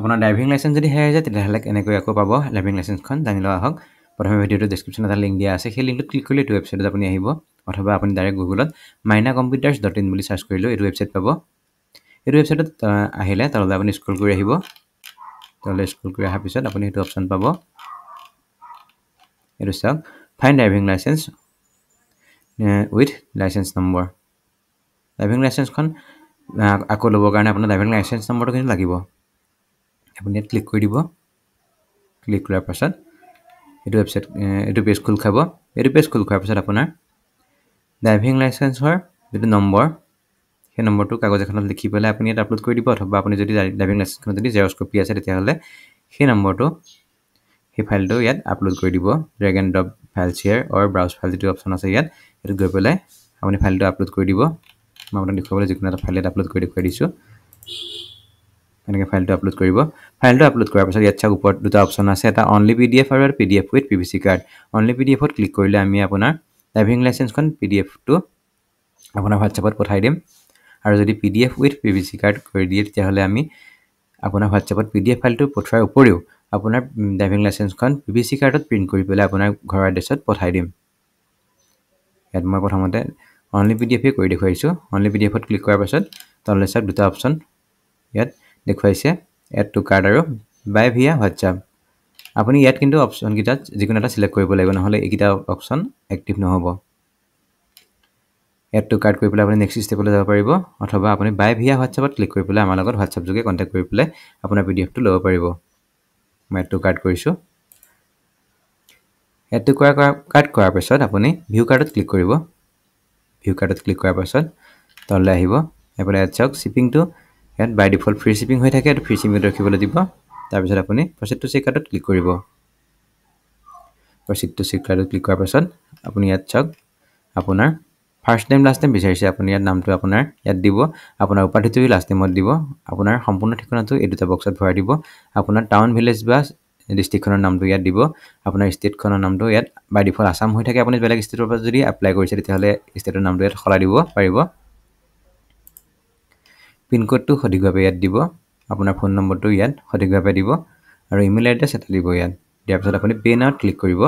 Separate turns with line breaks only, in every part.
আপোনাৰ driving licence যদি হেৰাই যায় তেতিয়াহ'লে কেনেকৈ আকৌ পাব ড্ৰাইভিং লাইসেন্সখন জানি লোৱা হওক প্ৰথমে ভিডিঅ'টো ডেছক্ৰিপশ্যনত এটা লিংক দিয়া আছে সেই লিংকটো ক্লিক কৰিলে এইটো ৱেবছাইটত আপুনি আহিব অথবা আপুনি ডাইৰেক্ট গুগলত mynacomputers.in বুলি সাৰ্চ কৰিলেও এইটো ৱেবছাইট পাব এইটো ৱেবছাইটত আহিলে তললৈ আপুনি স্ক্ৰল কৰি আহিব তললৈ স্ক্ৰল কৰি অহাৰ পিছত আপুনি এইটো অপচন পাব এইটো চাওক find driving licence with licence number driving লাইসেন্সখন আকৌ ল'বৰ কাৰণে আপোনাৰ ড্ৰাইভিং লাইসেন্স নম্বৰটো কিন্তু লাগিব আপুনি ইয়াত ক্লিক কৰি দিব ক্লিক কৰাৰ পাছত এইটো ৱেবছাইট এইটো পেজ খোল খাব এইটো পেজ খোল খোৱাৰ পাছত আপোনাৰ ড্ৰাইভিং লাইসেন্সৰ যিটো নম্বৰ সেই নম্বৰটো কাগজ এখনত লিখি পেলাই আপুনি ইয়াত আপলোড কৰি দিব অথবা আপুনি যদি ড্ৰাইভিং লাইসেন্সখন যদি জেৰক্স কপি আছে তেতিয়াহ'লে সেই নম্বৰটো সেই ফাইলটো ইয়াত আপলোড কৰি দিব drag and drop file share or browse file যিটো অপচন আছে ইয়াত এইটো গৈ পেলাই আপুনি ফাইলটো আপলোড কৰি দিব মই আপোনাক দেখুৱাবলৈ যিকোনো এটা ফাইল আপলোড কৰি দেখুৱাই দিছোঁ এনেকৈ ফাইলটো আপলোড কৰিব ফাইলটো আপলোড কৰাৰ পাছত ইয়াত চাওক ওপৰত দুটা অপচন আছে এটা অনলি পিডিএফ আৰু PDF with PVC card only পিডিএফত ক্লিক কৰিলে আমি আপোনাৰ ড্ৰাইভিং লাইসেন্সখন পিডিএফটো আপোনাৰ হোৱাটছএপত পঠাই দিম আৰু যদি পিডিএফ উইথ পিভিসি কাৰ্ড কৰি দিয়ে তেতিয়াহ'লে আমি আপোনাৰ হোৱাটছএপত পিডিএফ ফাইলটো পঠোৱাৰ উপৰিও আপোনাৰ ড্ৰাইভিং লাইসেন্সখন পিভিসি কাৰ্ডত প্ৰিন্ট কৰি পেলাই আপোনাৰ ঘৰৰ এড্ৰেছত পঠাই দিম ইয়াত মই প্ৰথমতে অনলি পিডিএফ কৰি দেখুৱাইছোঁ অনলি পিডিএফত ক্লিক কৰাৰ পাছত তললৈ চাওক দুটা অপচন ইয়াত দেখুৱাইছে এড টু কাৰ্ড আৰু বাই ভিয়া হোৱাটছআপ আপুনি ইয়াত কিন্তু অপচন কিটা যিকোনো এটা সিলেক্ট কৰিব লাগিব নহলে এইকিটা অপচন এক্টিভ নহব এড টু কাৰ্ড কৰি পেলাই আপুনি নেক্সট ষ্টেপলৈ যাব পাৰিব অথবা আপুনি বাই ভিয়া হোৱাটছআপত ক্লিক কৰি পেলাই আমাৰ লগত হোৱাটছআপ যোগে কন্টাক্ট কৰি পেলাই আপোনাৰ পিডিএফটো ল'ব পাৰিব মই এড টু কাৰ্ড কৰিছোঁ এড টু কাৰ্ড কৰাৰ পাছত আপুনি ভিউ কাৰ্ডত ক্লিক কৰিব ভিউ কাৰ্ডত ক্লিক কৰাৰ পাছত তললৈ আহিব এফালে ইয়াত চাওক শিপিংটো ইয়াত বাই ডিফল্ট ফ্ৰী শিপিং হৈ থাকে আৰু ফ্ৰী শিপিং ৰাখিবলৈ দিব তাৰ পিছত আপুনি প্ৰসিড টু চেক আউটত ক্লিক কৰিব প্ৰসিড টু চেক আউটত ক্লিক কৰাৰ পাছত আপুনি ইয়াত চাওক আপোনাৰ ফাৰ্স্ট নেম লাষ্ট নেম বিচাৰিছে আপুনি ইয়াত নামটো আপোনাৰ ইয়াত দিব আপোনাৰ উপাধিটো লাষ্ট নেমত দিব আপোনাৰ সম্পূৰ্ণ ঠিকনাটো এই দুটা বক্সত ভৰাই দিব আপোনাৰ টাউন ভিলেজ বা ডিস্ট্ৰিক্টখনৰ নামটো ইয়াত দিব আপোনাৰ ষ্টেটখনৰ নামটো ইয়াত বাই ডিফল্ট আসাম হৈ থাকে আপুনি বেলেগ ষ্টেটৰ পৰা যদি এপ্লাই কৰিছে তেতিয়াহ'লে ষ্টেটৰ নামটো ইয়াত সলাই দিব পাৰিব পিন কোডটো সঠিকভাৱে ইয়াত দিব আপোনাৰ ফোন নম্বৰটো ইয়াত সঠিকভাৱে দিব আৰু ইমেইল এড্ৰেছ এটা দিব ইয়াত দিয়াৰ পিছত আপুনি পে নাউত ক্লিক কৰিব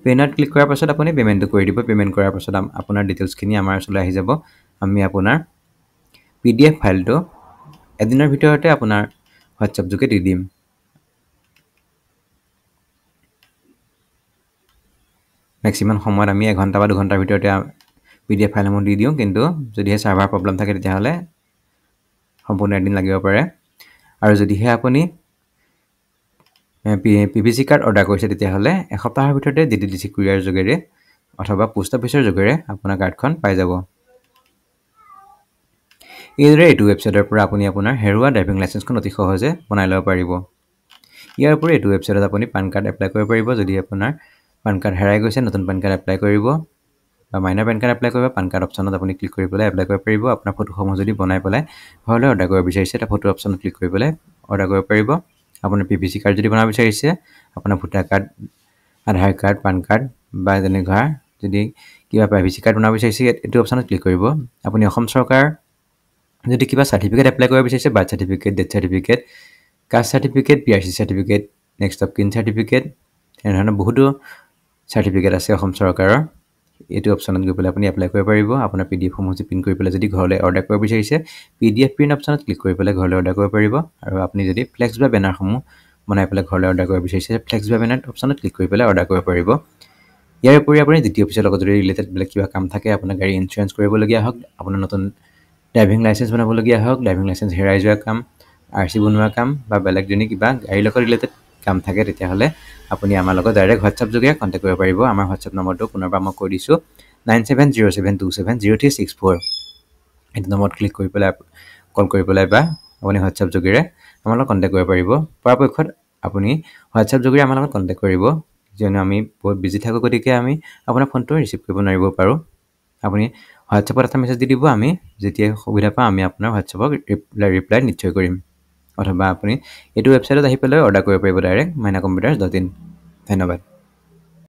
পে নাউত ক্লিক কৰাৰ পাছত আপুনি পেমেন্টটো কৰি দিব পেমেন্ট কৰাৰ পাছত আপোনাৰ ডিটেইলছখিনি আমাৰ ওচৰলৈ আহি যাব আমি আপোনাৰ পিডিএফ ফাইলটো এদিনৰ ভিতৰতে আপোনাৰ হোৱাটছআপ যোগে দি দিম ম্যাক্সিমাম সময়ত আমি 1 ঘণ্টা বা 2 ঘণ্টাৰ ভিতৰতে পিডিএফ ফাইলসমূহ দি দিওঁ কিন্তু যদিহে সাৰ্ভাৰ প্ৰবলেম থাকে তেতিয়াহ'লে সম্পূৰ্ণ এদিন লাগিব পাৰে আৰু যদিহে আপুনি পিভিসি কাৰ্ড অৰ্ডাৰ কৰিছে তেতিয়াহ'লে এসপ্তাহৰ ভিতৰতে ডিটিডিসি কুৰিয়াৰ যোগেৰে অথবা পোষ্ট অফিচৰ যোগেৰে আপোনাৰ কাৰ্ডখন পাই যাব এইদৰে এইটো ৱেবছাইটৰ পৰা আপুনি আপোনাৰ হেৰুৱা ড্ৰাইভিং লাইসেন্সখন অতি সহজে বনাই ল'ব পাৰিব ইয়াৰ উপৰি এইটো ৱেবছাইটত আপুনি পান কাৰ্ড এপ্লাই কৰিব পাৰিব যদি আপোনাৰ পান কাৰ্ড হেৰাই গৈছে নতুন পান কাৰ্ড এপ্লাই কৰিব বা মাইনাৰ পান কাৰ্ড এপ্লাই কৰিব পান কাৰ্ড অপচনত আপুনি ক্লিক কৰি পেলাই এপ্লাই কৰিব পাৰিব আপোনাৰ ফটোসমূহ যদি বনাই পেলাই ঘৰলৈ অৰ্ডাৰ কৰিব বিচাৰিছে এটা ফটো অপচনত ক্লিক কৰি পেলাই অৰ্ডাৰ কৰিব পাৰিব আপোনাৰ পিভিসি কাৰ্ড যদি বনাব বিচাৰিছে আপোনাৰ ভোটাৰ কাৰ্ড আধাৰ কাৰ্ড পান কাৰ্ড বা তেনেকুৱা যদি কিবা পিভিসি কাৰ্ড বনাব বিচাৰিছে এইটো অপচনত ক্লিক কৰিব আপুনি অসম চৰকাৰ যদি কিবা সাৰ্টিফিকেট এপ্লাই কৰিব বিচাৰিছে birth certificate death certificate caste certificate PRC certificate next of kin certificate এনেধৰণৰ বহুতো সাৰ্টিফিকেট আছে অসম চৰকাৰৰ এইটো অপচনত গৈ পেলাই আপুনি এপ্লাই কৰিব পাৰিব আপোনাৰ পিডিএফ সমূহ প্ৰিন্ট কৰি পেলাই যদি ঘৰলৈ অৰ্ডাৰ কৰিব বিচাৰিছে পিডিএফ প্ৰিন্ট অপচনত ক্লিক কৰি পেলাই ঘৰলৈ অৰ্ডাৰ কৰিব পাৰিব আৰু আপুনি যদি ফ্লেক্স বা বেনাৰসমূহ বনাই পেলাই ঘৰলৈ অৰ্ডাৰ কৰিব বিচাৰিছে ফ্লেক্স বা বেনাৰ অপচনত ক্লিক কৰি পেলাই অৰ্ডাৰ কৰিব পাৰিব ইয়াৰ উপৰি আপুনি দ্বিতীয় অফিচৰ লগত যদি ৰিলেটেড বেলেগ কিবা কাম থাকে আপোনাৰ গাড়ী ইনস্যুৰেঞ্চ কৰিবলগীয়া হওক আপোনাৰ নতুন ড্ৰাইভিং লাইসেন্স বনাবলগীয়া হওক ড্ৰাইভিং লাইসেন্স হেৰাই যোৱা কাম আৰসি বনোৱা কাম বা বেলেগ যদি কিবা গাড়ীৰ লগত ৰিলেটেড কাম থাকে তেতিয়াহ'লে আপুনি আমাৰ লগত ডাইৰেক্ট হোৱাটছআপ যোগে কন্টাক্ট কৰিব পাৰিব আমাৰ হোৱাটছআপ নম্বৰটো পুনৰবাৰ মই কৈ দিছোঁ 9707270364 এইটো নম্বৰত ক্লিক কৰি পেলাই কল কৰি পেলাই বা আপুনি হোৱাটছআপ যোগেৰে আমাৰ লগত কন্টাক্ট কৰিব পাৰিব পৰাপক্ষত আপুনি হোৱাটছআপ যোগেৰে আমাৰ লগত কন্টাক্ট কৰিব যেনে আমি বহুত বিজি থাকো গতিকে আমি আপোনাৰ ফোনটো ৰিচিভ কৰিব নোৱাৰিব পাৰো আপুনি হোৱাটছআপত এটা মেছেজ দি দিব আমি যেতিয়া সুবিধা পাওঁ আমি আপোনাৰ হোৱাটছআপক ৰিপ্লাই নিশ্চয় কৰিম অথবা আপুনি এইটো ৱেবছাইটত আহি পেলাই অৰ্ডাৰ কৰিব পাৰিব ডাইৰেক্ট mynacomputers.in ধন্যবাদ